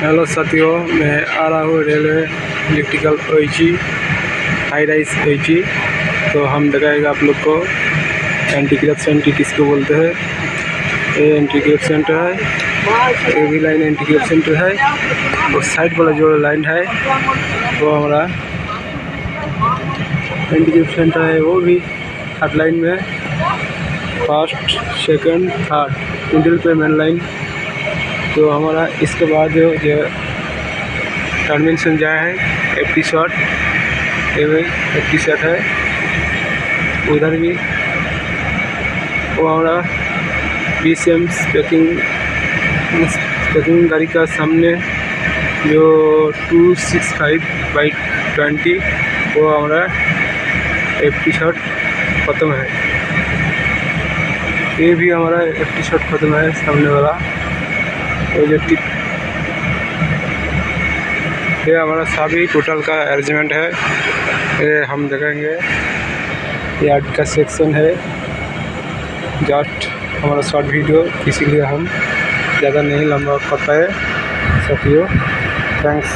Hello साथियों, मैं आ रहा हूँ रेलवे इलेक्ट्रिकल ओईची हाई राइज ओईची। तो हम दिखाएगा आप लोग को एंटी क्रैक सेंटर किसको बोलते हैं। ये एंटी क्रैक सेंटर है, ये भी लाइन एंटी क्रैक सेंटर है। और साइड वाला जो लाइन है वो हमारा एंटी क्रैक सेंटर है, वो भी हर लाइन में फर्स्ट सेकंड थर्ड मिडिल पे मेन लाइन। तो हमारा इसके बाद जो टर्मिनेशन जाए है F tee shot, F tee shot है उधर भी। वो हमारा BCM पैकिंग गाड़ी का सामने जो 265/20 वो हमारा एफ टी शॉट ख़त्म है। ये भी हमारा एफ टी शॉट ख़त्म है सामने वाला। तो ये हमारा सभी टोटल का अरेंजमेंट है, ये हम देखेंगे। ये आर्ट का सेक्शन है, जस्ट हमारा शॉर्ट वीडियो, इसीलिए हम ज़्यादा नहीं लंबा कर पाए साथियों। थैंक्स।